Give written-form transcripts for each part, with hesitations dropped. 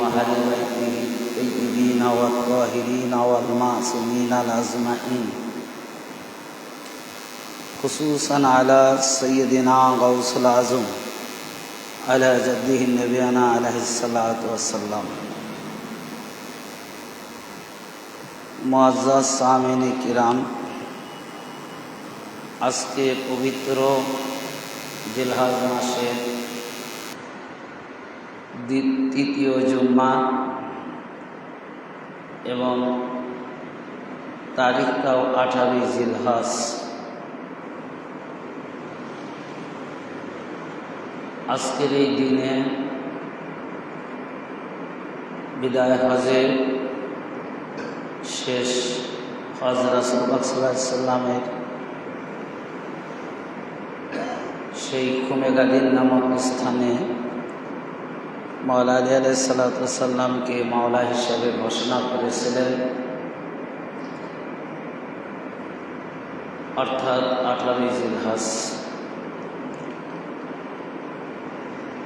وأهل بيته الطيبين والطاهرين والمعصومين الأجمعين خصوصا على سيدنا غوث الأعظم على جده نبينا عليه الصلاة والسلام মুআজ্জাজ সামিন কিরাম, আজকে পবিত্র জিলহজ মাসের তৃতীয় জুম্মা এবং তারিখটাও 18 জিলহজ। আজকের এই দিনে বিদায় হজে শেষ হজ রাসূল পাক সাল্লাল্লাহু আলাইহি সাল্লামের সেই খুমেগাদিন নামক স্থানে মাওলা আলী আলাইহিস সালাতু ওয়াস সালামকে মাওলা হিসেবে ঘোষণা করেছিলেন, অর্থাৎ 18 জিলহজ।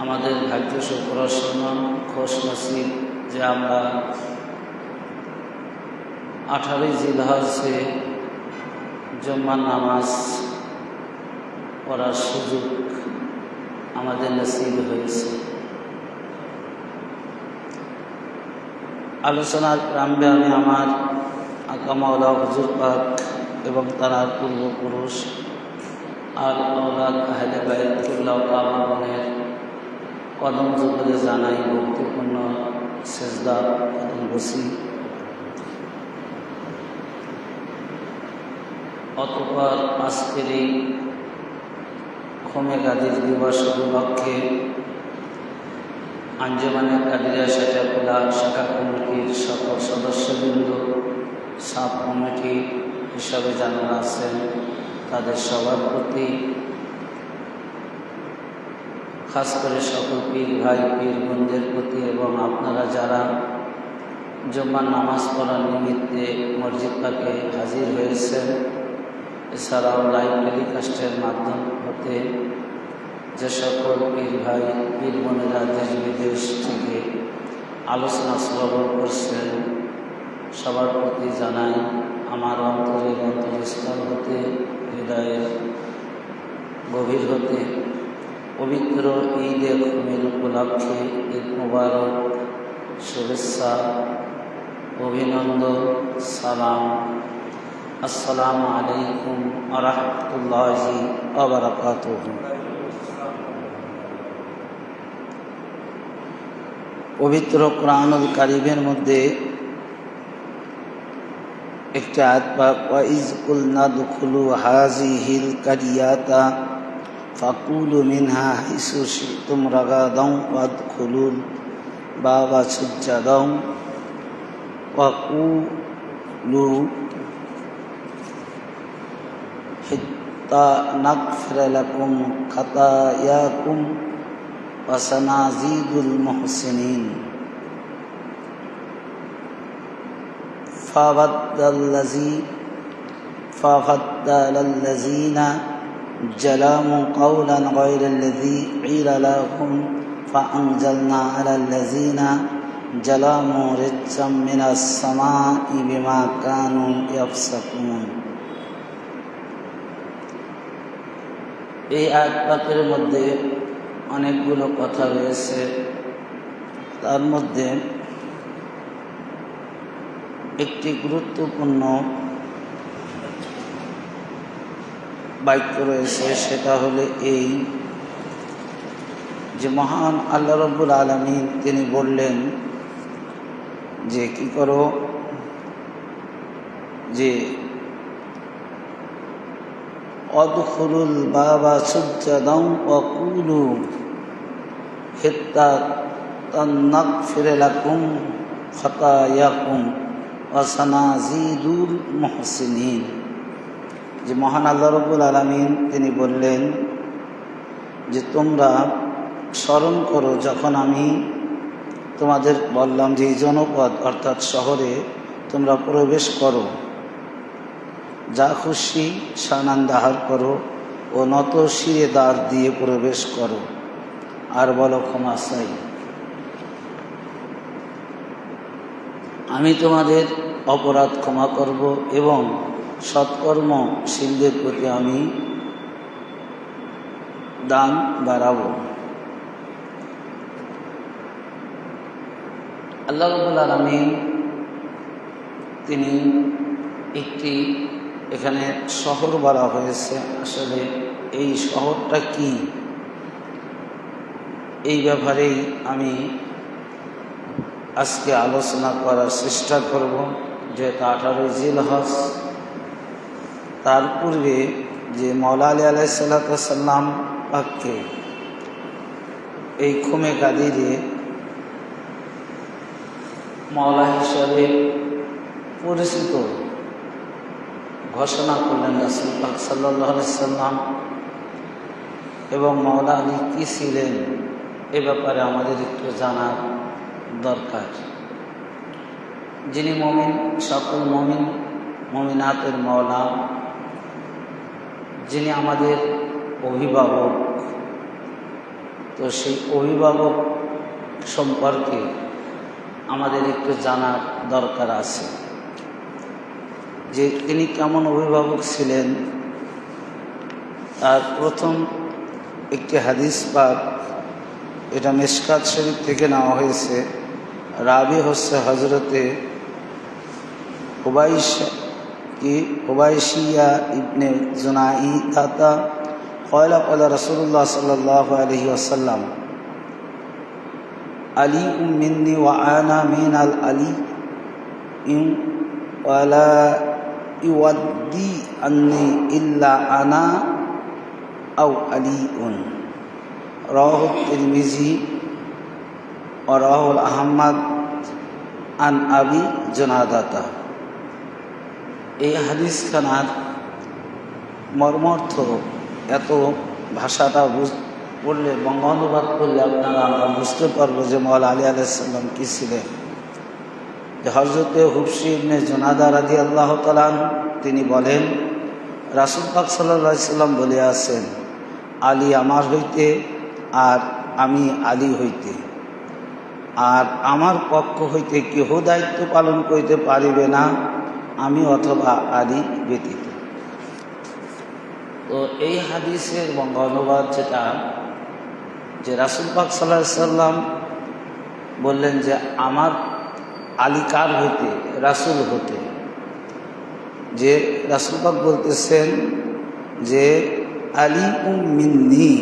আমাদের ভাগ্য সুপ্রসন্ন খোশ নসিব যে আমরা 18 জিলহজে জুম্মার নামাজ পড়ার সুযোগ আমাদের নসিব হয়েছে। আলোচনার প্রারম্ভে আমি আমার আকা মাওলা হুজুর পাক এবং তার পূর্বপুরুষ আর আওলাদ আহলে বাইতুল্লাহ তাআলার কদম যুগলে জানাই ভক্তিপূর্ণ সেজদা কদম বসি। অতঃপর আজকের এই খুমেগাদির দিবস উপলক্ষে আঞ্জুমানে কাদিরিয়া শেখাপুরা শাখা কমিটির সকল সদস্যবৃন্দ, সাব কমিটি হিসাবে যারা আছেন তাদের সবার প্রতি, খাস করে সকল পীর ভাই পীর বোনদের প্রতি এবং আপনারা যারা জুম্মার নামাজ পড়ার নিমিত্তে মসজিদ পাকে হাজির হয়েছেন, এছাড়াও লাইভ টেলিকাস্টের মাধ্যম হতে যে সকল পীর ভাই পীর বোনেরা দেশ বিদেশ থেকে আলোচনা শ্রবণ করছেন, সবার প্রতি জানাই আমার অন্তরের অন্তরস্থল হতে, হৃদয়ের গভীর হতে পবিত্র ঈদে খুমের উপলক্ষে ঈদ মুবারক শুভেচ্ছা, অভিনন্দন, সালাম। আসসালামু আলাইকুম ওয়া রাহমাতুল্লাহি ওয়া বারাকাতুহু। পবিত্র কোরআনুল কারীমের মধ্যে একটি আয়াত পাক, ওয়া ইয কুলনা দুখুলু হাযিহিল কারিয়াতা ফাকুলু মিনহা হাইসু শি'তুম রাগাদাও ওয়াদখুলুল বাবা সুজ্জাদাও ওয়াকুলু হিত্তা নাগফির লাকুম খাতায়াকুম ওয়া সানাজিদুল মুহসিনিন। ফাবাদ্দালাল্লাযীনা জালামু কাওলান গায়রাল্লাযী ক্বিলা লাহুম ফাআনজালনা আলাল্লাযীনা জালামু রিজজাম মিনাস সামাই বিমা কানু ইয়াফসাকুন। এই আয়াত পাকের মধ্যে অনেকগুলো কথা রয়েছে, তার মধ্যে একটি গুরুত্বপূর্ণ বাক্য রয়েছে, সেটা হলো এই যে মহান আল্লাহ রাব্বুল আলামিন তিনি বললেন যে কি করো, যে অদখুলুল বাবা সুজ্জাদাও ওয়া কুলু হিত্তাতান নাগফির লাকুম খাতায়াকুম ওয়া সানাজিদুল মুহসিনিন। যে মহান আল্লাহ রাব্বুল আলামিন তিনি বললেন যে তোমরা স্মরণ করো যখন আমি তোমাদের বললাম যে এই জনপদ অর্থাৎ শহরে তোমরা প্রবেশ করো, যা খুশি সানান্দাহার করো ও নত শিরে দ্বার দিয়ে প্রবেশ করো, আর বলো ক্ষমা চাই। আমি তোমাদের অপরাধ ক্ষমা করব এবং সৎকর্মশীলদের প্রতি আমি দান বাড়াবো। আল্লাহ রাব্বুল আলামিন তিনি একটি এখানে শহর বলা হয়েছে, আসলে এই শহরটা কি এই ব্যাপারেই আমি আজকে আলোচনা করার চেষ্টা করব। যে 18 জিলহজ, তার পূর্বে যে মওলা আলী আলাইহিসসালাম পাককে এই খুমে কাদিরে মওলা হিসাবে পরিচিত ঘোষণা করলেন রাসূল পাক সাল্লাল্লাহু আলাইহি সাল্লাম, এবং মওলা আলী কী ছিলেন এ ব্যাপারে আমাদের একটু জানার দরকার। যিনি মুমিন, সকল মুমিনাতের মওলা, যিনি আমাদের অভিভাবক, তো সেই অভিভাবক সম্পর্কে আমাদের একটু জানার দরকার আছে যে তিনি কেমন অভিভাবক ছিলেন। তার প্রথম একটি হাদিস পাক, এটা মিশকাত শরীফ থেকে নেওয়া হয়েছে। রাবি হচ্ছে হজরতে হুবাইশিয়া ইবনে জুনাই দাতা কয়লা কয়লা রাসূলুল্লাহ সাল্লাল্লাহু আলাইহি ওয়াসাল্লাম আলী মিন্নি ওয়া আনা মিনাল আলী ওয়ালা ইউদ্দি আন্নি ইল্লা আনা আও আলীউন। রাওয়াহু তিরমিজি ওয়া রাওয়াহুল আহমদ আন আবি জুনাদাতা। এই হাদিস খানার মর্মার্থ এত ভাষাটা পড়লে, বঙ্গ অনুবাদ করলে আমরা বুঝতে পারবো যে মওলা আলী আলাইহিস সালাম কী ছিলেন। যে হযরতে হুবশী ইবনে জুনাদা রাদিয়াল্লাহু তাআলা আনহু তিনি বলেন, রাসূল পাক সাল্লাল্লাহু আলাইহি সাল্লাম বলিয়াছেন, আলী আমার হইতে আর আমি আলী হইতে, আর আমার পক্ষ হইতে কেহ দায়িত্ব পালন করিতে পারিবে না আমি অথবা আলী ব্যতীত। তো এই হাদিসের বঙ্গ অনুবাদ যেটা, যে রাসূল পাক সাল্লাল্লাহু আলাইহি সাল্লাম বললেন যে আমার আলী কার হইতে, রাসূল হতে। যে রাসূল পাক বলতেছেন যে আলী মিন্নি,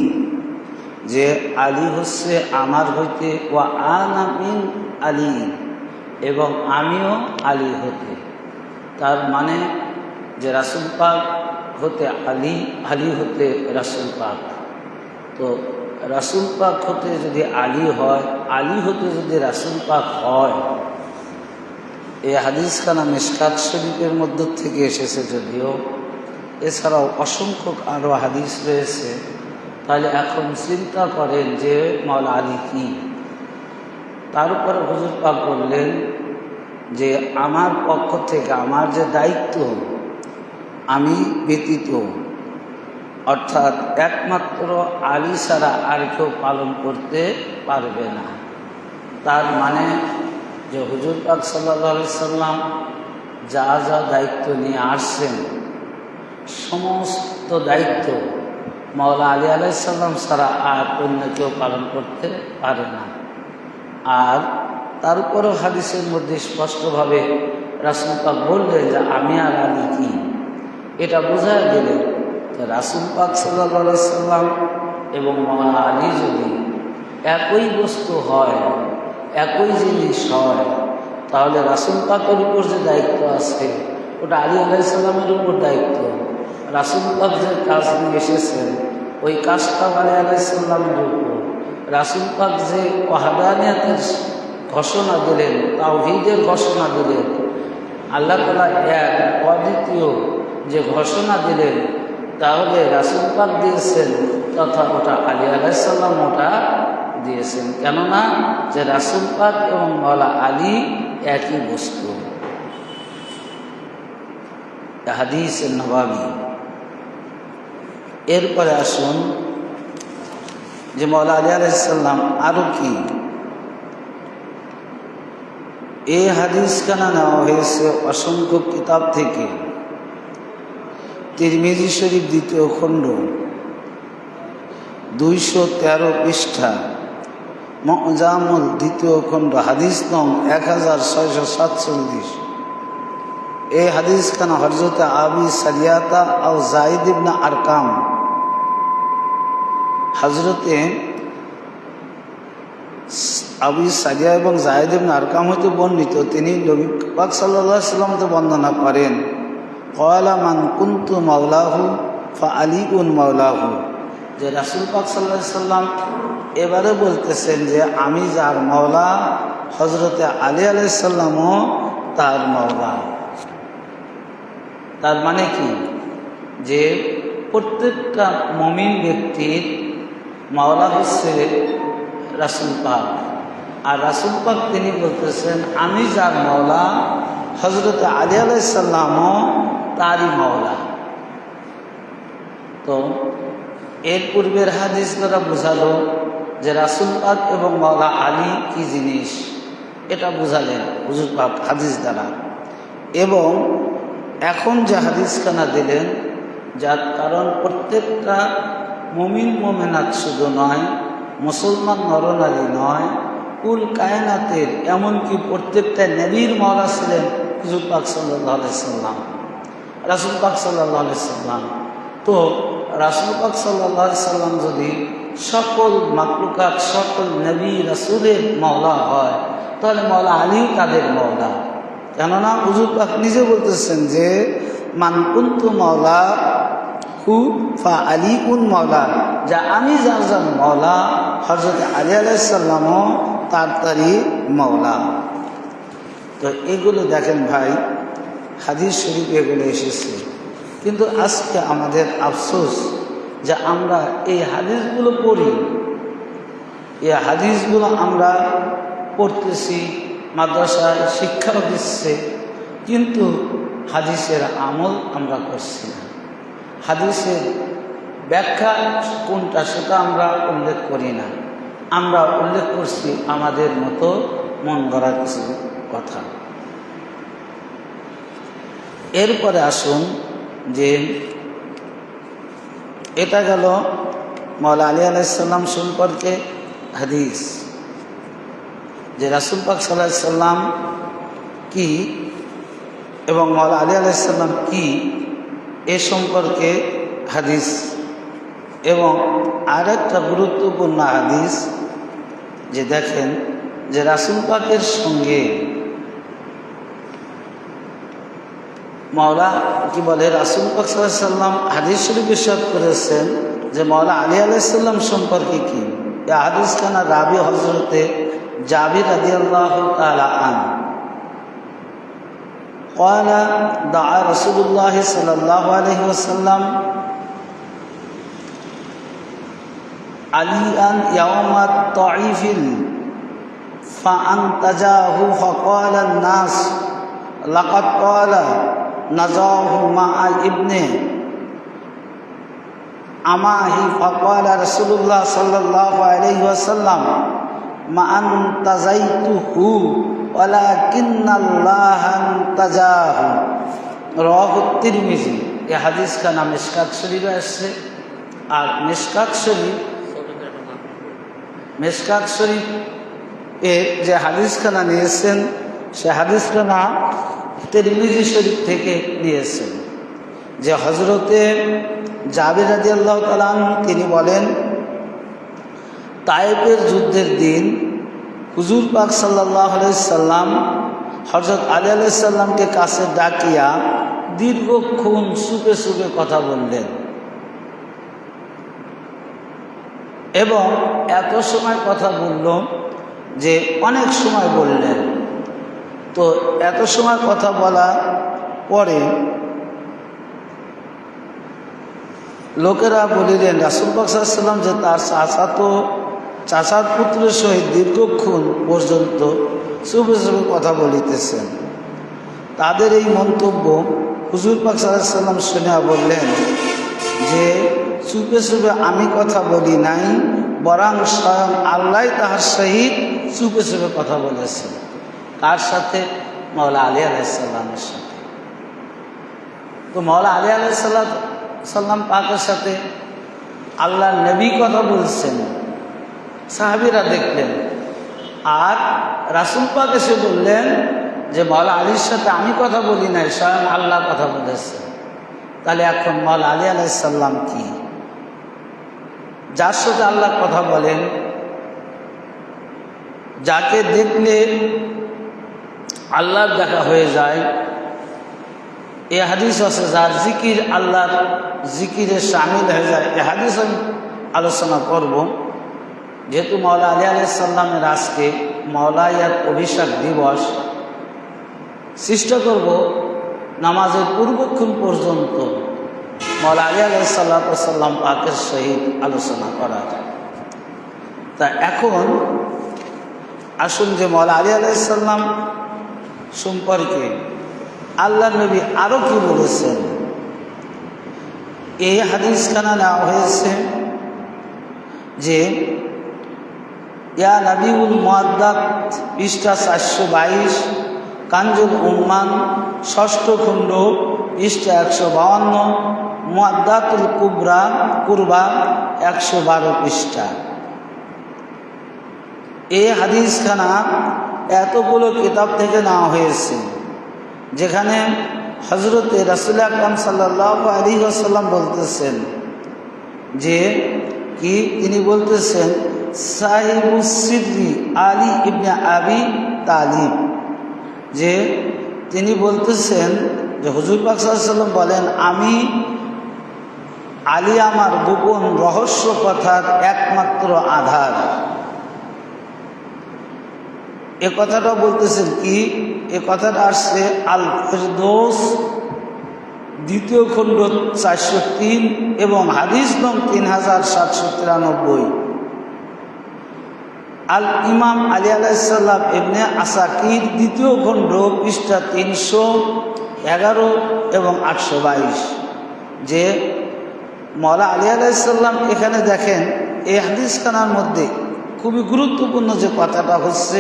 যে আলী হচ্ছে আমার হইতে, ওয়া আনা মিন আলী, এবং আমিও আলী হতে। তার মানে যে রাসূল পাক হতে আলী, আলী হতে রাসূল পাক। তো রাসূল পাক হতে যদি আলী হয়, আলী হতে যদি রাসূল পাক হয়, এই হাদিসখানা মিশকাত শরীফের মধ্য থেকে এসেছে যদিও, এছাড়াও অসংখ্য আরও হাদিস রয়েছে। তাহলে এখন চিন্তা করেন যে মওলা আলী কি। তার উপরে হুজুর পাক বললেন যে আমার পক্ষ থেকে আমার যে দায়িত্ব আমি ব্যতীত, অর্থাৎ একমাত্র আলী ছাড়া আর কেউ পালন করতে পারবে না। তার মানে যে হুজুর পাক সাল্লাল্লাহু আলাইহি সাল্লাম যা যা দায়িত্ব নিয়ে আসছেন, সমস্ত দায়িত্ব মওলা আলী আলাইহিস সালাম ছাড়া আর অন্য কেউ পালন করতে পারে না। আর তারপরেও হাদিসের মধ্যে স্পষ্টভাবে রাসূল পাক বললেন যে আমি আর আলী কি, এটা বোঝা গেলে রাসূল পাক সাল্লাল্লাহু আলাইহি সাল্লাম এবং মওলা আলী যদি একই বস্তু হয়, একই জিনিস হয়, তাহলে রাসূল পাকের উপর যে দায়িত্ব আছে ওটা আলী আলাইহিস সালামের উপর দায়িত্ব। রাসূল পাক যে কাজ নিয়ে এসেছেন ওই কাজটা আলী আলাইহিস সালামের উপর। রাসূল পাক যে ওয়াহদানিয়াতের ঘোষণা দিলেন, তাওহীদের ঘোষণা দিলেন, আল্লাহ তাআলা এক অদ্বিতীয় যে ঘোষণা দিলেন, তাহলে রাসূল পাক দিয়েছেন তথা ওটা আলী আলাইহিস সালাম ওটা দিয়েছেন। কেননা যে রাসূল পাক এবং মওলা আলী একই বস্তু। হাদিস নববী। এরপরে আসুন যে মওলা আলী আলাইহিস সালাম আরও কি, এই হাদিসখানা নেওয়া হয়েছে অসংখ্য কিতাব থেকে। তিরমিজি শরীফ 2য় খণ্ড 213 পৃষ্ঠা, মুজামুল 2য় খণ্ড হাদিস নং 1647। এই হাদিসখানা হযরত আবি সারিয়াতা ও যায়েদ ইবনে আরকাম, হযরতে আবু সারিয়া এবং যায়েদ ইবনে আরকাম হইতে বর্ণিত, তিনি নবী পাক সাল্লাল্লাহু আলাইহি ওয়াসাল্লাম বর্ণনা করেন, ক্বালা মান কুনতু মাওলাহু ফাআলিউন মাওলাহু, যে রাসূল পাক সাল্লাল্লাহু আলাইহি ওয়াসাল্লাম এবারে বলতেছেন যে আমি যার মাওলা, হযরতে আলী আলাইহিস সালামও তার মাওলা। তার মানে কি, যে প্রত্যেকটা মুমিন ব্যক্তির মাওলা হচ্ছে রাসূল পাক, আর রাসূল পাক তিনি বলতেছেন আমি যার মাওলা, হযরতে আলী আলাইহিস সালামও তারই মাওলা। তো এর পূর্বের হাদিস দ্বারা বোঝালো যে রাসূল পাক এবং মাওলা আলী কি জিনিস, এটা বুঝালেন হুজুর পাক হাদিস দ্বারা। এবং এখন যে হাদিসখানা দিলেন, যার কারণ প্রত্যেকটা মুমিন মুমিনাত শুধু নয়, মুসলমান নরনারী নয়, কুল কায়নাতের, এমনকি প্রত্যেকটা নবীর মাওলা ছিলেন হুজুর পাক সাল্লাল্লাহু আলাইহি সাল্লাম, রাসূল পাক সাল্লাল্লাহু আলাইহি সাল্লাম। তো রাসূল পাক সাল্লাল্লাহু আলাইহি সাল্লাম যদি সকল মাখলুকাত, সকল নবী রাসূলের মাওলা হয়, তাহলে মাওলা আলীও তাদের মাওলা। কেননা হুজুর পাক নিজে বলতেছেন যে মান কুনতু মাওলা হু ফা আলীউন মাওলা, যা আমি যার যার মাওলা, হযরত আলী আলাইহিস সালামও তারই মাওলা। তো এগুলো দেখেন ভাই, হাদিস শরীফ এগুলো এসেছে। কিন্তু আজকে আমাদের আফসোস যে আমরা এই হাদিসগুলো পড়ি, এই হাদিসগুলো আমরা পড়তেছি, মাদ্রাসায় শিক্ষাও দিচ্ছে, কিন্তু হাদিসের আমল আমরা করছি না। হাদিসের ব্যাখ্যা কোনটা সেটা আমরা উল্লেখ করি না, আমরা উল্লেখ করছি আমাদের মতো মন গড়া কিছু কথা। এরপরে আসুন যে এটা গেল মাওলা আলী আলাইহিস সালাম সম্পর্কে হাদিস, যে রাসূল পাক সাল্লাল্লাহু আলাইহি সাল্লাম কি এবং মাওলা আলী আলাইহিস সালাম কি, এ সম্পর্কে হাদিস। এবং আরেকটা গুরুত্বপূর্ণ হাদিস, যে দেখেন যে রাসূল পাকের সঙ্গে মাওলা কি বলে, রাসূল পাক সাল্লাল্লাহু আলাইহি সাল্লাম হাদিস শরীফ ইরশাদ করেছেন যে মাওলা আলী আলাইহিস সালাম সম্পর্কে কি। এই হাদিসখানা রাবি হযরতে জাবির রাদিয়াল্লাহু তাআলা আনহু قال دعا رسول الله صلى الله عليه وسلم عليا يوم الطائف فأنتجاه فقال الناس لقد قال نجاه مع ابنه أماه فقال رسول الله صلى الله عليه وسلم ما أنتزيته ওয়ালাকিন্নাল্লাহা আনতাজাহু, রাওয়াহু তিরমিজি। এই হাদিসখানা মিশকাত শরীফে আসছে। আর মিশকাত শরীফ এর যে হাদিসখানা নিয়েছেন, সে হাদিসখানা তিরমিজি শরীফ থেকে নিয়েছেন। যে হযরতে জাবির রাদিয়াল্লাহু তাআলা আনহু তিনি বলেন, তায়েফের যুদ্ধের দিন হুজুর পাক সাল্লাল্লাহু আলাইহি সাল্লাম হযরত আলী আলাইহিস সালামকে কাছে ডাকিয়া দীর্ঘক্ষণ চুপে চুপে কথা বললেন, এবং এত সময় কথা বলল যে অনেক সময় বললেন। তো এত সময় কথা বলা পরে লোকেরা বলিলেন রাসূল পাক সাল্লাল্লাহু আলাইহি সাল্লাম যে তার চাচার পুত্রের সহিত দীর্ঘক্ষণ পর্যন্ত চুপে চুপে কথা বলিতেছেন। তাদের এই মন্তব্য হুজুর পাক সাল্লাল্লাহু আলাইহি সাল্লাম শুনিয়া বললেন যে চুপে চুপে আমি কথা বলি নাই, বরং স্বয়ং আল্লাহ তাহার সহিত চুপে চুপে কথা বলেছেন। কার সাথে? মাওলা আলী আলাইহিসসালামের সাথে। তো মাওলা আলী আলাইহিসসালাম পাকের সাথে আল্লাহর নবী কথা বলছেন, সাহাবীরা দেখলেন, আর রাসূল পাক এসে বললেন যে মাওলা আলীর সাথে আমি কথা বলি নাই, স্বয়ং আল্লাহ কথা বলেছে। তাহলে এখন মাওলা আলী আলাইহিসসালাম কি? যার সাথে আল্লাহ কথা বলেন, যাকে দেখলে আল্লাহর দেখা হয়ে যায়, এ হাদিস আছে যার জিকির আল্লাহর জিকিরে শামিল হয়ে যায়। এ হাদিস আমি আলোচনা করব, যেহেতু মাওলা আলী আলাইহিসসালামের আজকে মাওলায়াত অভিষেক দিবস। চেষ্টা করব নামাজের পূর্বক্ষণ পর্যন্ত মাওলা আলী আলাইহিসসালাম পাকের সহিত আলোচনা করার। তা এখন আসুন যে মাওলা আলী আলাইহিসসালাম সম্পর্কে আল্লাহ নবী আরও কি বলেছেন। এই হাদিসখানা নেওয়া হয়েছে যে ইয়া নবীউল মুআদ্দাত পৃষ্ঠা 422, কানজুল উম্মান ষষ্ঠ খণ্ড পৃষ্ঠা 152, মুআদ্দাতুল কুরবা 112 পৃষ্ঠা। এই হাদিসখানা এতগুলো কিতাব থেকে নেওয়া হয়েছে, যেখানে হযরতে রাসূল আকরাম সাল্লাল্লাহু আলাইহি ওয়াসাল্লাম বলতেছেন যে কি, তিনি বলতেছেন সাহিবুস সিদ্রি আলী ইবনে আবি তালিব, যে তিনি বলতেছেন যে হুজুর পাক সাল্লাল্লাহু আলাইহি ওয়াসাল্লাম বলেন, আমি আলী আমার গোপন রহস্য কথার একমাত্র আধার। এ কথাটা বলতেছেন কি, এ কথাটা আসছে আল ফেরদৌস দ্বিতীয় খণ্ড 403 এবং হাদিস নং 3793। আল ইমাম আলী আলাইহিসসালাম ইবনে আসাকির দ্বিতীয় খণ্ড পৃষ্ঠা 311 এবং 822। যে মাওলা আলী আলাইহিসসালাম এখানে দেখেন এই হাদিসখানার মধ্যে খুবই গুরুত্বপূর্ণ যে কথাটা হচ্ছে,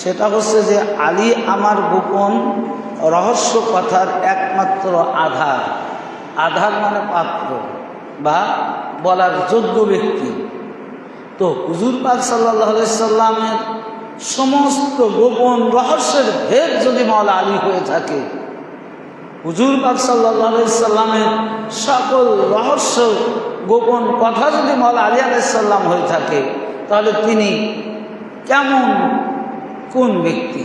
সেটা হচ্ছে যে আলী আমার গোপন রহস্য কথার একমাত্র আধার। আধার মানে পাত্র বা বলার যোগ্য ব্যক্তি। তো হুজুর পাক সাল্লাল্লাহু আলাইহি সাল্লামের সমস্ত গোপন রহস্যের ভেদ যদি মাওলা আলী হয়ে থাকে, হুজুর পাক সাল্লাল্লাহু আলাইহি সাল্লামের সকল রহস্য গোপন কথা যদি মাওলা আলী আলাইহিস সালাম হয়ে থাকে, তাহলে তিনি কেমন কোন ব্যক্তি?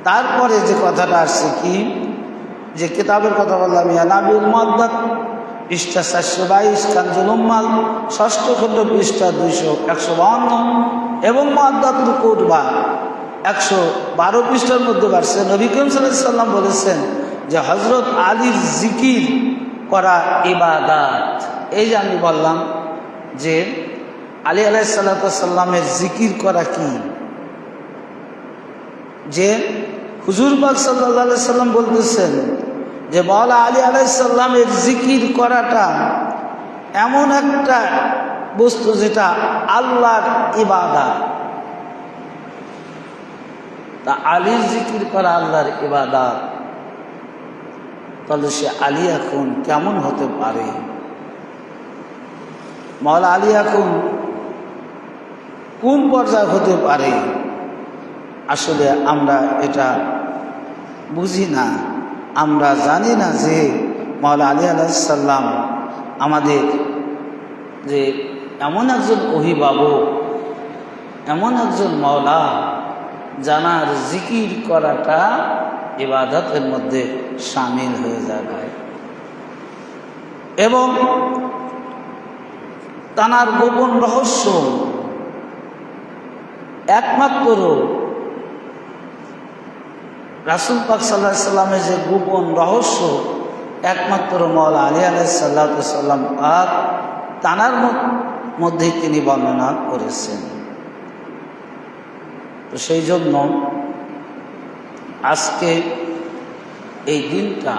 তারপরে যে কথাটা আসছে কি, যে কিতাবের কথা বললাম, ইয়া নবীউল মুআদ্দাত পৃষ্ঠা 422, কানজুল উম্মাল ষষ্ঠ খণ্ড পৃষ্ঠা 152 এবং মুআদ্দাতুল কুরবা 112 পৃষ্ঠার মধ্যে বাড়ছে। নবী করিম সাল্লাল্লাহু আলাইহি সাল্লাম বলেছেন যে হযরত আলীর জিকির করা ইবাদত। এই যে আমি বললাম যে আলী আলাইহিস সালামের জিকির করা কি, যে হুজুর পাক সাল্লাল্লাহু আলাইহি সাল্লাম বলতেছেন যে মাওলা আলী আলাইহিস সালামের জিকির করাটা এমন একটা বস্তু যেটা আল্লাহর ইবাদত। তা আলীর জিকির করা আল্লাহর ইবাদত, তাহলে সে আলী এখন কেমন হতে পারে? মাওলা আলী এখন কোন পর্যায়ে হতে পারে? আসলে আমরা এটা বুঝি না, আমরা জানি না যে মাওলা আলী আলাইহিস সালাম আমাদের যে এমন একজন অভিভাবক, এমন একজন মাওলা, জানার জিকির করাটা ইবাদতের মধ্যে শামিল হয়ে যাবে এবং তানার গোপন রহস্য একমাত্র রাসূল পাক সাল্লাল্লাহু আলাইহি সাল্লামের যে গোপন রহস্য একমাত্র মাওলা আলী আলাইহিস সালাম আর তানার মধ্যেই তিনি বর্ণনা করেছেন। তো সেই জন্য আজকে এই দিনটা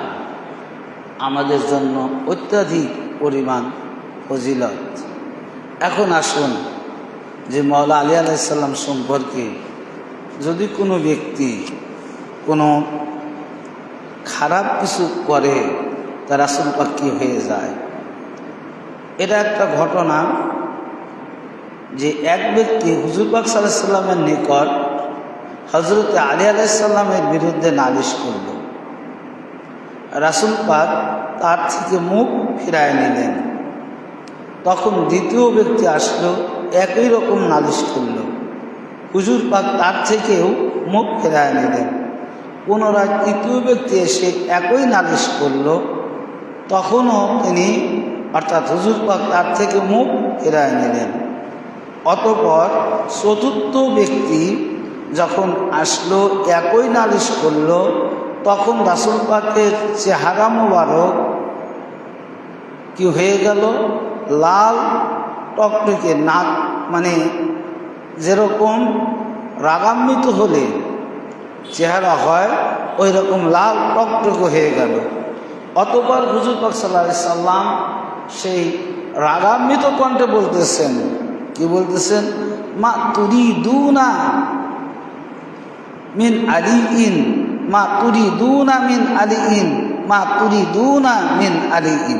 আমাদের জন্য অত্যাধিক পরিমাণ ফজিলত। এখন আসুন যে মাওলা আলী আলাইহিস সালাম সম্পর্কে যদি কোনো ব্যক্তি কোনো খারাপ কিছু করে তা রাসূল পাক কি হয়ে যায়। এটা একটা ঘটনা যে এক ব্যক্তি হুজুর পাক সাল্লাল্লাহু আলাইহি সাল্লামের নিকট হযরত আলী আলাইহিস সালামের বিরুদ্ধে নালিশ করল। রাসূল পাক তার থেকে মুখ ফিরায় নিলেন। তখন দ্বিতীয় ব্যক্তি আসলো, একই রকম নালিশ করল। হুজুর পাক তার থেকেও মুখ ফিরায় নিলেন। পুনরায় তৃতীয় ব্যক্তি এসে একই নালিশ করল। তখনও তিনি অর্থাৎ হুজুর পাক তার থেকে মুখ ফিরায় নিলেন। অতঃপর চতুর্থ ব্যক্তি যখন আসলো, একই নালিশ করল, তখন রাসূল পাকের চেহারা মোবারক কি হয়ে গেল, লাল টকটকে, নাক মানে যেরকম রাগান্বিত হলে চেহারা হয় ওই রকম লাল টকটকে হয়ে গেল। অতঃপর হুজুর পাক সাল্লাল্লাহু আলাইহি সাল্লাম সেই রাগান্বিত কণ্ঠে বলতেছেন, কি বলতেছেন, মা তুরিদুনা মিন আলিইন, মা তুরিদুনা মিন আলিইন, মা তুরিদুনা মিন আলিইন,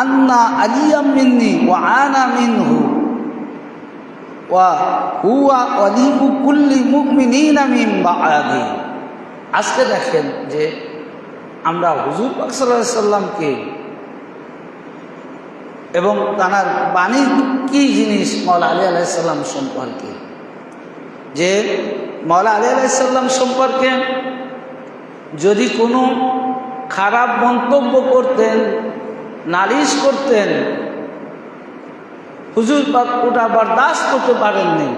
আন্না আলিয়াম মিন্নি ওয়া আনা মিনহু ওয়া হুয়া ওয়ালিউ কুল্লি মুমিনিনা মিন বা'দি। আজকে দেখেন যে আমরা হুজুর পাক সাল্লাল্লাহু আলাইহি সাল্লামকে এবং তার বাণী কি জিনিস মাওলা আলী আলাইহিস সালাম সম্পর্কে, যে মাওলা আলী আলাইহিস সালাম সম্পর্কে যদি কোনো খারাপ মন্তব্য করতেন, নালিশ করতেন, হুজুর পাক ওটা বরদাস্ত করতে পারেননি।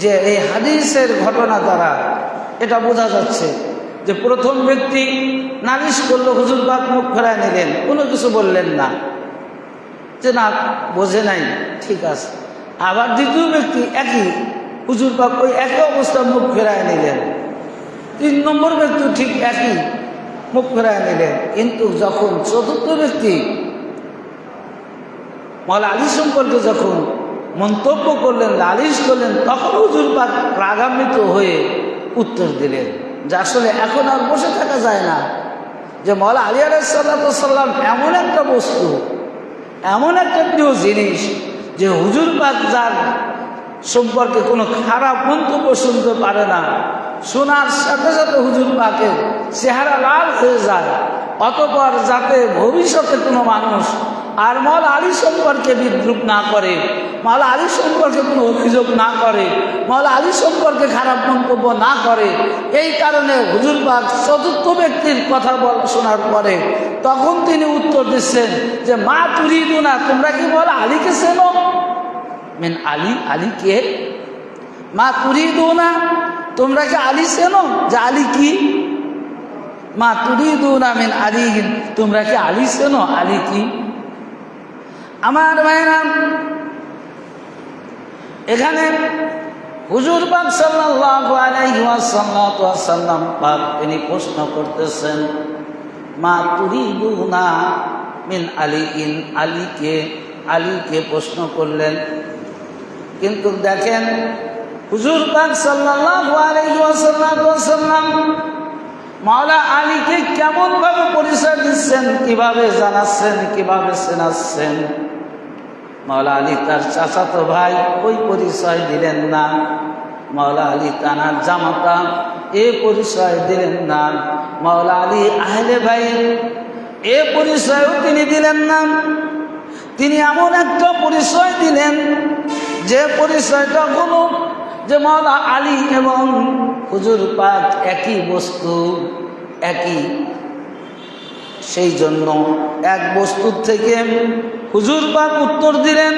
যে এই হাদিসের ঘটনা দ্বারা এটা বোঝা যাচ্ছে যে প্রথম ব্যক্তি নালিশ করলো, হুজুর পাক মুখ ফেরায় নিলেন, কোনো কিছু বললেন না, যে না বোঝে নাই, ঠিক আছে। আবার দ্বিতীয় ব্যক্তি একই, হুজুর পাক ওই একই অবস্থা মুখ ফেরায় নিলেন। তিন নম্বর ব্যক্তি ঠিক একই, মুখ ফেরায় নিলেন। কিন্তু যখন চতুর্থ ব্যক্তি মাওলা আলী সম্পর্কে যখন মন্তব্য করলেন, নালিশ করলেন, তখন হুজুর পাক রাগান্বিত হয়ে উত্তর দিলেন যে আসলে এখন আর বসে থাকা যায় না, যে মাওলা আলী আলাইহিস সালাম এমন একটা বস্তু, এমন একটা প্রিয় জিনিস যে হুজুর পাক যার সম্পর্কে কোনো খারাপ মন্তব্য শুনতে পারে না, শোনার সাথে সাথে হুজুর পাকের চেহারা লাল হয়ে যায়। অতঃপর যাতে ভবিষ্যতে কোনো মানুষ আর মাওলা আলী সম্পর্কে বিদ্রুপ না করে, মাওলা আলী সম্পর্কে কোনো অভিযোগ না করে, মাওলা আলী সম্পর্কে খারাপ মন্তব্য না করে, এই কারণে হুজুর পাক চতুর্থ ব্যক্তির কথা শোনার পরে তখন তিনি উত্তর দিচ্ছেন যে মা তুরিদুনা, তোমরা কি মাওলা আলীকে চেনো? মিন আলী, আলী কে? মা তুরিদুনা, তোমরা কি আলী চেনো? যে আলী কি? মা তুরিদুনা মিন আলী, তোমরা কি আলী চেনো? আলী কি? আমার ভাইরা, এখানে হুজুর পাক সাল্লাল্লাহু আলাইহি ওয়াসাল্লাম পাক তিনি প্রশ্ন করতেছেন মা তুরিদুনা মিন আলিইন, আলীকে প্রশ্ন করলেন। কিন্তু দেখেন হুজুর পাক সাল্লাল্লাহু আলাইহি ওয়াসাল্লাম মাওলা আলীকে কেমন ভাবে পরিচয় দিচ্ছেন, কিভাবে জানাচ্ছেন, কিভাবে চেনাচ্ছেন। মাওলা আলী তার চাচাতো ভাই, ওই পরিচয় দিলেন না। মাওলা আলী তানার জামাতা, এ পরিচয় দিলেন না। মাওলা আলী আহলে ভাই, এ পরিচয়ও তিনি দিলেন না। তিনি এমন একটা পরিচয় দিলেন যে পরিচয়টা হলো যে মাওলা আলী এবং হুজুর পাক একই বস্তু, একই। সেই জন্য এক বস্তুর থেকে হুজুর পাক উত্তর দিলেন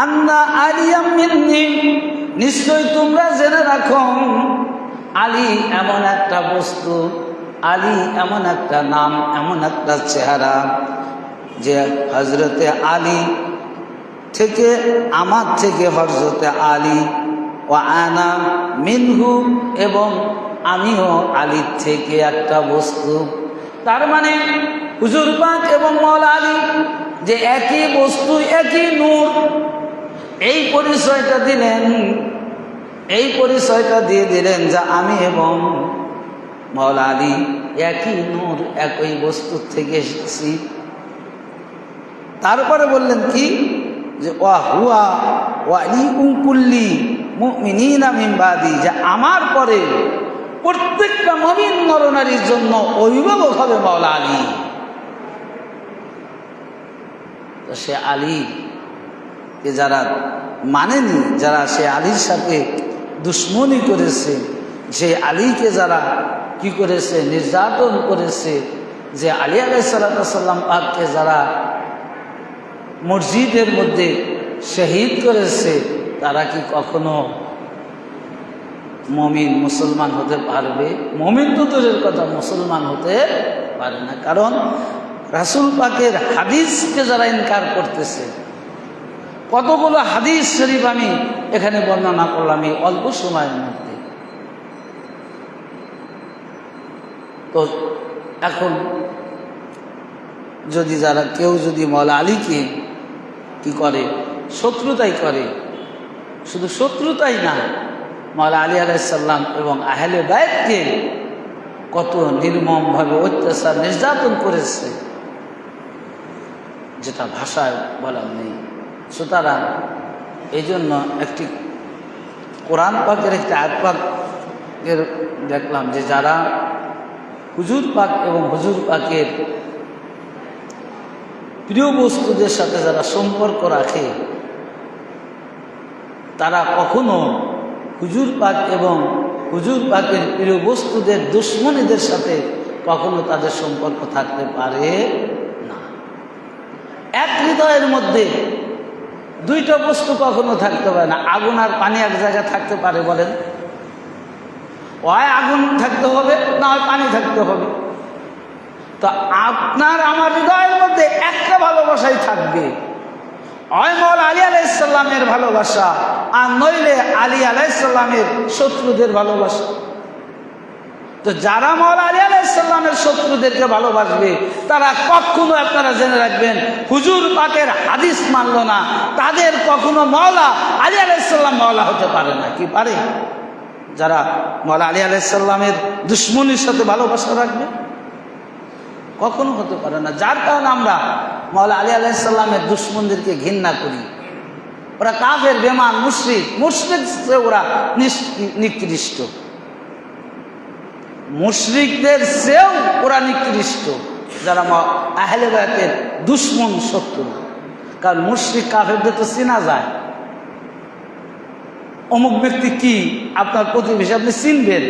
আন্না আলিয়াম মিন্নি, নিশ্চয় তোমরা জেনে রাখো আলী এমন একটা বস্তু, আলী এমন একটা নাম, এমন একটা চেহারা যে হযরতে আলী থেকে, আমার থেকে হযরতে আলী, ওয়া আনা মিনহু, এবং আমিও আলীর থেকে একটা বস্তু। তার মানে হুজুর পাক এবং মাওলা আলী যে একই বস্তু, একই নূর, এই পরিচয়টা দিলেন এই পরিচয়টা দিয়ে দিলেন যে আমি এবং মাওলা আলী একই নূর, একই বস্তু থেকে এসেছি। তারপরে বললেন কি যে ওয়া হুয়া ওয়ালিকুম কুল্লি মুমিনিনা মিন বাদি, যে আমার পরে প্রত্যেকটা মুমিন নরনারীর জন্য অভিভাবক হবে মাওলা আলী। তো সে আলীকে যারা মানেনি, যারা সে আলীর সাথে দুশ্মনী করেছে, যে আলীকে যারা কি করেছে, নির্যাতন করেছে, যে আলী আলাইহিস সালাম পাককে যারা মসজিদের মধ্যে শহীদ করেছে, তারা কি কখনো মুমিন মুসলমান হতে পারবে? মুমিন তো দূরের কথা, মুসলমান হতে পারে না। কারণ রাসূল পাকের হাদিসকে যারা ইনকার করতেছে, কতগুলো হাদিস শরীফ আমি এখানে বর্ণনা করলাম এই অল্প সময়ের মধ্যে। তো এখন যদি যারা কেউ যদি মাওলা আলীকে কি করে, শত্রুতাই করে, শুধু শত্রুতাই না, মাওলা আলী আলাইহিস সালাম এবং আহলে বাইতকে কত নির্মমভাবে অত্যাচার নির্যাতন করেছে, যেটা ভাষায় বলার নেই। সুতরাং এই জন্য একটি কোরআন পাকের একটি আয়াত পাকের দেখলাম যে যারা হুজুর পাক এবং হুজুর পাকের প্রিয় বস্তুদের সাথে যারা সম্পর্ক রাখে, তারা কখনো হুজুর পাক এবং হুজুর পাকের প্রিয় বস্তুদের দুশ্মনীদের সাথে কখনো তাদের সম্পর্ক থাকতে পারে না। এক হৃদয়ের মধ্যে দুইটা বস্তু কখনো থাকতে পারে না। আগুন আর পানি এক জায়গায় থাকতে পারে বলেন? হয় আগুন থাকতে হবে, না হয় পানি থাকতে হবে। তো আপনার আমার হৃদয়ের মধ্যে একটা ভালোবাসাই থাকবে, হয় মাওলা আলী আলাইহিস সালামের ভালোবাসা, আর নইলে আলী আলাইহিস সালামের শত্রুদের ভালোবাসা। তো যারা মাওলা আলী আলাইহিস সালামের শত্রুদেরকে ভালোবাসবে, তারা কখনো, আপনারা জেনে রাখবেন, হুজুর পাকের হাদিস মানলো না, তাদের কখনো মাওলা আলী আলাইহিস সালাম মাওলা হতে পারে না। কি পারে? যারা মাওলা আলী আলাইহিস সালামের দুশ্মনীর সাথে ভালোবাসা রাখবে, কখনো হতে পারে না। যার কারণে আমরা মাওলা আলী আলাইহিস সালামের দুশ্মনদেরকে ঘৃণা করি। ওরা কাফের, বেমান, মুশরিক, মুশরিকদের ওরা নিকৃষ্ট, মুশরিকদের চেয়েও ওরা নিকৃষ্ট, যারা আহলে বাইতের দুশ্মন শত্রু। কারণ মুশরিক কাফেরদের তো চেনা যায়, অমুক ব্যক্তি কি, আপনার প্রতিবেশী, আপনি চিনবেন,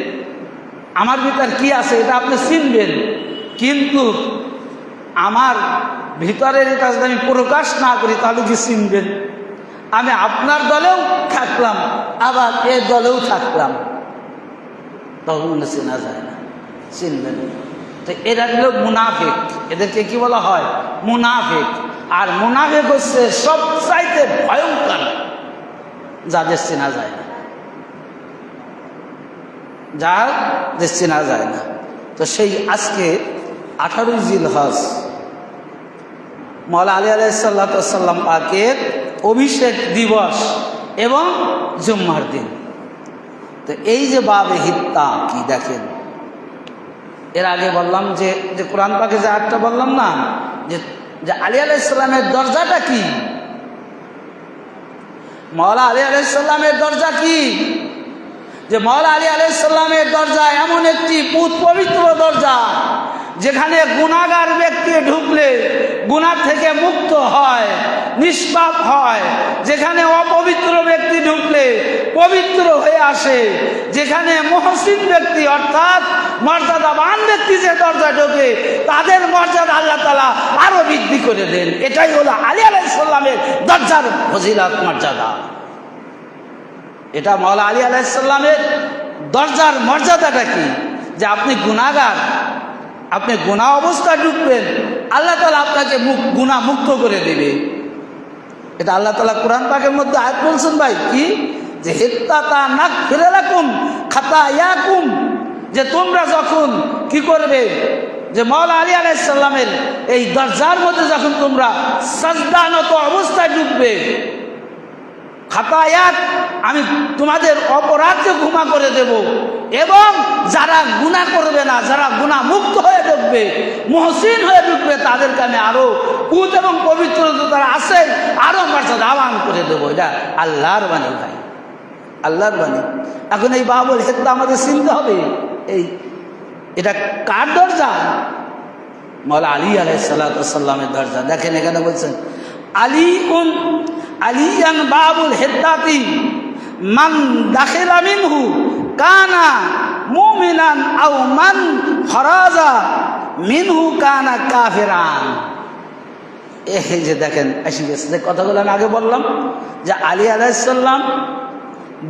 আমার ভিতর কি আছে এটা আপনি চিনবেন। কিন্তু আমার ভিতরের এটা যদি আমি প্রকাশ না করি, তাহলে কি চিনবেন? আমি আপনার দলেও থাকলাম, আবার এ দলেও থাকলাম, তখন চেনা যায় না, চিনবেন। তো এরা হলো মুনাফিক, এদেরকে কি বলা হয়? মুনাফিক। আর মুনাফিক হচ্ছে সবচাইতে ভয়ঙ্কর, যাদের চেনা যায় না, যাদের চেনা যায় না। তো সেই আজকে 18 জিলহজ মাওলা আলী আলাইহিস সালাম পাকের অভিষেক দিবস এবং জুম্মার দিন। তো এই যে বাবে হিত্তা কি দেখেন, এর আগে বললাম যে কোরআন পাকে যে আয়াতটা বললাম না, যে আলী আলাইহিস সালামের দরজাটা কি, মাওলা আলী আলাইহিস সালামের দরজা কি? যে মাওলা আলী আলাইহিস সালামের দরজা এমন একটি পবিত্র দরজা, যেখানে গুনাহগার ব্যক্তি ঢুকলে গুনাহ থেকে মুক্ত হয়, নিষ্পাপ হয়। যেখানে অপবিত্র ব্যক্তি ঢুকলে পবিত্র হয়ে আসে। যেখানে মুহসিন ব্যক্তি অর্থাৎ মর্যাদাবান ব্যক্তি যে দরজা ঢোকে, তাদের মর্যাদা আল্লাহ তাআলা আরো বৃদ্ধি করে দেন। এটাই হলো আলী আলাইহিস সালামের দরজার ফজিলত, মর্যাদা। এটা মাওলা আলী আলাইহিস সালামের দরজার মর্যাদাটা কি? যে আপনি গুনাহগার, আপনি গুনাহ অবস্থায় ঢুকবেন, আল্লাহ তাআলা আপনাকে গুনাহ মুক্ত করে দেবে। এটা আল্লাহ তাআলা কোরআন পাকের মধ্যে আয়াত বলছেন ভাই, কি যে হিত্তাতা নাগফিরা লাকুম খাতায়াকুম, যে তোমরা যখন কি করবে, যে মাওলা আলী আলাইহিস সালামের এই দরজার মধ্যে যখন তোমরা সাজদানত অবস্থায় ঢুকবে, খাতায়াত, আমি তোমাদের অপরাধকে ক্ষমা করে দেব, এবং যারা গুনাহ করবে না, যারা গুনাহ মুক্ত হয়ে ঢুকবে, মুহসিন হয়ে ঢুকবে, তাদেরকে আমি আরো পুত এবং পবিত্র তারা আছে আরো মর্যাদা আহ্বান করে দেবো। এটা আল্লাহর বাণী ভাই, আল্লাহর বাণী। এখন এই বাবুল হেত্তা আমাদের চিনতে হবে, এটা কার দরজা? মাওলা আলী আলাইহিসসালামের দরজা। দেখেন এখানে বলছেন আলিয়ান বাবুল হেত্তাতি মান দাখিলা মিনহু কানা মুমিনান আও মান খরাজা মিনহু কানা কাফিরান। এই যে দেখেন এসে গেছে যে কথাগুলো আমি আগে বললাম, যে আলী আলাইহিস সালাম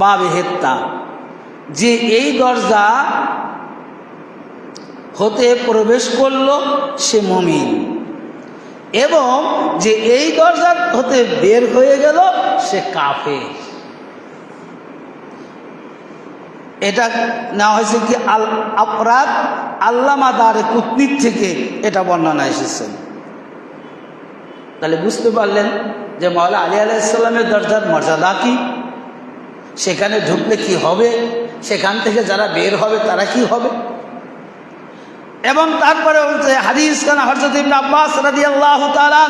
বাবে হেত্তা, যে এই দরজা হতে প্রবেশ করলো সে মুমিন, এবং যে এই দরজা হতে বের হয়ে গেল সে কাফের। এটা নেওয়া হয়েছে কি আফরাদ আল্লামা দারে কুতনির থেকে এটা বর্ণনা এসেছে। তাহলে বুঝতে পারলেন যে মাওলা আলী আলাইহিস সালামের দরজার মর্যাদা কি, সেখানে ঢুকলে কি হবে, সেখান থেকে যারা বের হবে তারা কি হবে। এবং তারপরে হাদিস কানা হযরত ইবনে আব্বাস রাদিয়াল্লাহু তাআলা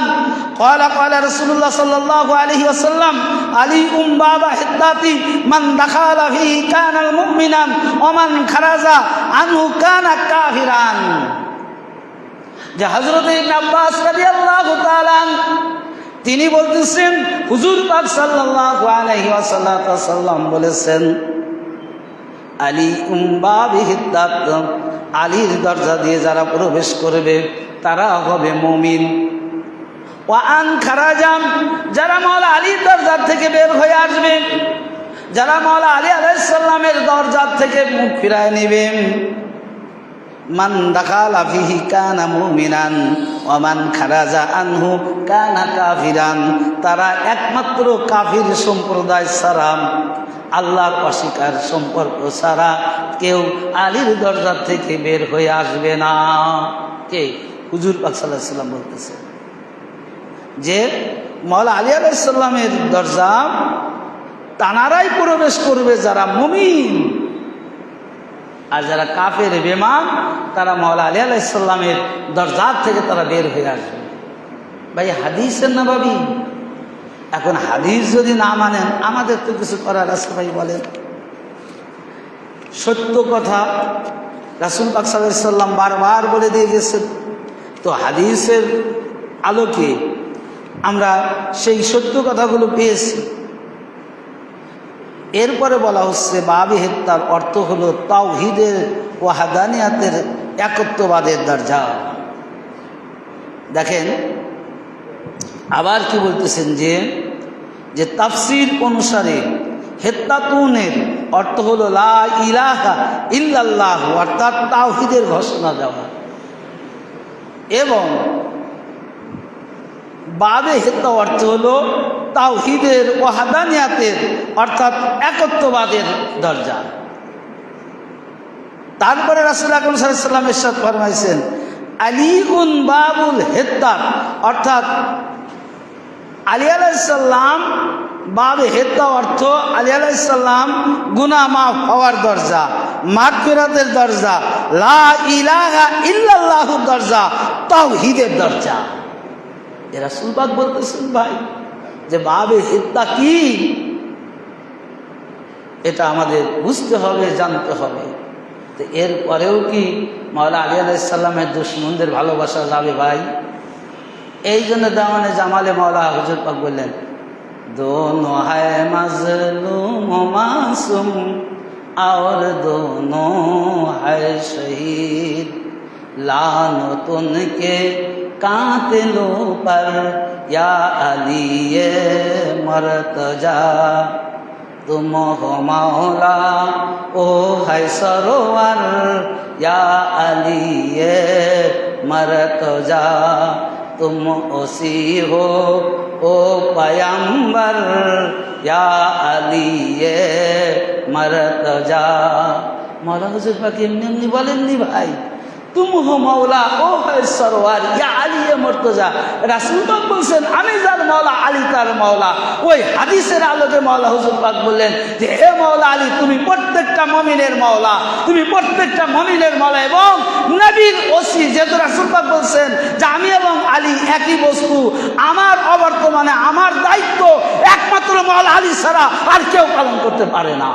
ক্বালা ক্বালা রাসূলুল্লাহ সাল্লাল্লাহু আলাইহি ওয়াসাল্লাম আলী বাবা হিদ্দাতি মান দাখালা ফিহি কানা মুমিনান ওয়া মান খারাজা আনহু কানা কাফিরান। যে হযরত ইবনে আব্বাস রাদিয়াল্লাহু তাআলা তিনি বলতেছেন হুজুর পাক সাল্লাল্লাহু আলাইহি ওয়াসাল্লাম বলেছেন আলী বাবা হিদ্দাত, আলীর দরজা দিয়ে যারা প্রবেশ করবে তারা হবে মুমিন। ওয়ান খারাজাম, যারা মাওলা আলীর দরজা থেকে বের হয়ে আসবে, যারা মাওলা আলী আলাইহিস সালামের দরজা থেকে মুখ ফিরায় নেবেন, মান দাখালা ফিহি কানা মুমিনান ওয়া মান খারাজা আনহু কানা কাফিরান। তারা একমাত্র কাফির সম্প্রদায় ছাড়া, আল্লাহর অস্বীকার সম্পর্ক ছাড়া কেউ আলীর দরজা থেকে বের হয়ে আসবে না। কে? হুজুর পাক সাল্লাল্লাহু আলাইহি ওয়াসাল্লাম বলতেছে যে মাওলা আলী আলাইহিস সালামের দরজা তানারাই প্রবেশ করবে যারা মুমিন, আর যারা কাফের বেঈমান তারা মাওলা আলী আলাইহিস সালামের দরজা থেকে তারা বের হয়ে আসবে। ভাই হাদিসের না ভাবি? এখন হাদিস যদি না মানেন আমাদের তো কিছু করার আছে ভাই, বলেন। সত্য কথা রাসূল পাক সাল্লাল্লাহু আলাইহি ওয়াসাল্লাম বারবার বলে দিয়ে গেছেন, তো হাদিসের আলোকে আমরা সেই সত্য কথাগুলো পেয়েছি। এরপরে বলা হচ্ছে বাবে হেত্তার অর্থ হলো তাওহীদের ওয়াহদানিয়াতের একত্ববাদের দরজা। দেখেন আবার কি বলতেছেন যে তাফসীর অনুসারে হেত্তাতুনের অর্থ হলো লা ইলাহা ইল্লাল্লাহ, অর্থাৎ তাওহীদের ঘোষণা দেওয়া, এবং বাবে হেত্তা অর্থ হলো তাওহীদের ওয়াহদানিয়াতের অর্থাৎ একত্ববাদের দরজা। তারপরে রাসূল আকরাম সাল্লাল্লাহু আলাইহি ওয়াসাল্লাম ইরশাদ ফরমাইছেন আলীউন বাবুল হেত্তার, অর্থাৎ আলী আলাইহিস সালাম বাবে হেত্তা অর্থ আলী আলাইহিস সালাম গুনাহ মাফ হওয়ার দরজা, মাগফিরাতের দরজা, লা ইলাহা ইল্লাল্লাহুর দরজা, তাওহীদের দরজা। এ রাসূল পাক বলতেছেন ভাই যে বাবে হেত্তা কি, এটা আমাদের বুঝতে হবে, জানতে হবে। তো এরপরেও কি মাওলা আলী আলাইহিস সালামের দুশমনদের ভালোবাসা যাবে ভাই? এই জন্য দামানে জামালে মাওলা হুজুর পাক বললেন দোনো হ্যায় মাজলুম ও মাসুম और दोनों है शहीद लानतुन के कातिलों पर या अली मर्तजा तुम हो मौला ओ है सरोवर या अली मर्तजा तुम उसी हो ओ पैगंबर या अली मर्तजा। मौला हुजूर पाक एमনি এমনি বলেননি ভাই, তুম হো মাওলা ও হয় সরওয়ার ইয়া আলী এ মুর্তজা। রাসূল পাক বলছেন আমি যার মাওলা আলী তার মাওলা। ওই হাদিসের আলোকে মাওলা হুজুর পাক বললেন যে হে মাওলা আলী তুমি প্রত্যেকটা মুমিনের মাওলা, তুমি প্রত্যেকটা মুমিনের মাওলা এবং নবীর ওসি। যেহেতু রাসূল পাক বলছেন যে আমি এবং আলী একই বস্তু, আমার অবর্তমানে আমার দায়িত্ব একমাত্র মাওলা আলী ছাড়া আর কেউ পালন করতে পারে না।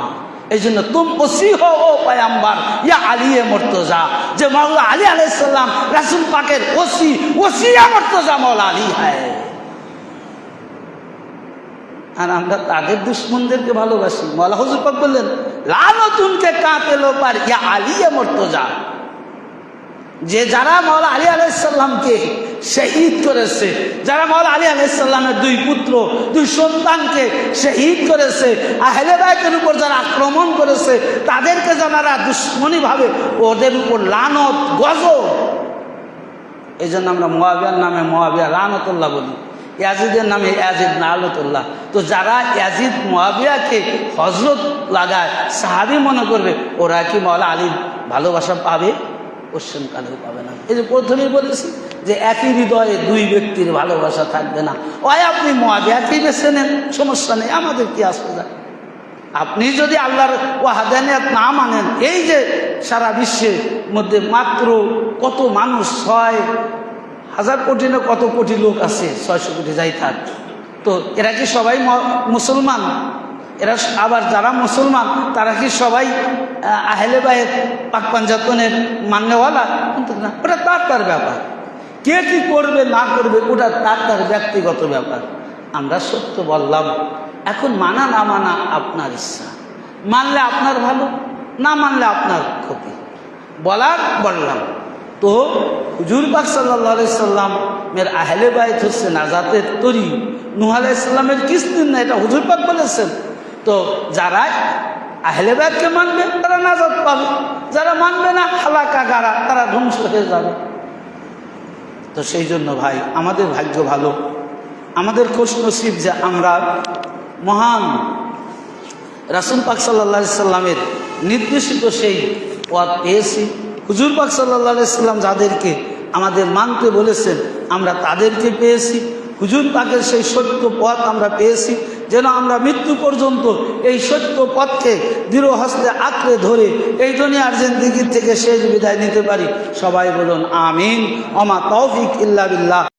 এই জন্য তুম ওসি হো ও পয়গম্বর ইয়া আলী এ মুর্তজা। যে মাওলা আলী আলাইহিস সালাম রাসূল পাকের ওসি, ওসি এ মুর্তজা মাওলা আলী হয়। আর আমরা তাদের দুশ্মনদেরকে ভালোবাসি। মাওলা হুজুর পাক বললেন লানতুনকে কাতেলো পার ইয়া আলী এ মুর্তজা। যে যারা মাওলা আলী আলাইহিস সালামকে শহীদ করেছে, যারা মাওলা আলী আলাইহিস সালামের দুই পুত্র দুই সন্তানকে শহীদ করেছে, আহলে বাইতের উপর যারা আক্রমণ করেছে, তাদেরকে যারা দুশ্মনী ভাবে ওদের উপর লানত গজব। এই জন্য আমরা মুআবিয়ার নামে মুআবিয়া লানতুল্লাহ বলি, ইয়াজিদের নামে ইয়াজিদ লানতুল্লাহ। তো যারা ইয়াজিদ মুআবিয়াকে হযরত লাগায় সাহাবী মনে করবে, ওরা কি মাওলা আলীর ভালোবাসা পাবে? কোশ্চেনকালেও পাবে না। এই যে প্রথমেই বলেছি যে একই হৃদয়ে দুই ব্যক্তির ভালোবাসা থাকবে না। ওই আপনি মুআবিয়াকেই বেছে নেন, সমস্যা নেই, আমাদের কি আসবে যায়। আপনি যদি আল্লাহর ওয়াহদানিয়াত না মানেন, এই যে সারা বিশ্বের মধ্যে মাত্র কত মানুষ 6,000 কোটি না কত কোটি লোক আছে, 600 কোটি যাই থাক, তো এরা কি সবাই মুসলমান? এরা আবার যারা মুসলমান তারা কি সবাই আহলে বাইত পাক পাঞ্জাতনের মান্যওয়ালা? কিন্তু না, ওটা তার ব্যাপার। কে কি করবে না করবে ওটা তার ব্যক্তিগত ব্যাপার। আমরা সত্য বললাম, এখন মানা না মানা আপনার ইচ্ছা। মানলে আপনার ভালো, না মানলে আপনার ক্ষতি। বললাম তো হুজুর পাক সাল্লাল্লাহু আলাইহি সাল্লামের আহলে বাইত হচ্ছে নাজাতের তরি। নূহ আলাইহিস সালামের কিস্তির না, এটা হুজুর পাক বলেছেন। তো যারা আহলে বাইতকে মানবে তারা নাজাত পাবে, যারা মানবে না হালাকা গারা, তারা ধ্বংস হয়ে যাবে। তো সেই জন্য ভাই আমাদের ভাগ্য ভালো, আমাদের খুশনসিব যে আমরা মহান রাসূল পাক সাল্লাল্লাহু আলাইহি সাল্লামের নির্দেশিত সেই পথ পেয়েছি। হুজুর পাক সাল্লাল্লাহু আলাইহি সাল্লাম যাদেরকে আমাদের মানতে বলেছেন আমরা তাদেরকে পেয়েছি। হুজুর পাকের সেই সত্য পথ আমরা পেয়েছি, যেন আমরা মৃত্যু পর্যন্ত এই সত্য পথকে দৃঢ় হস্তে আঁকড়ে ধরে এই দুনিয়ার জিন্দেগি থেকে শেষ বিদায় নিতে পারি। সবাই বলুন আমিন। ওমা তৌফিক ইল্লা বিল্লাহ।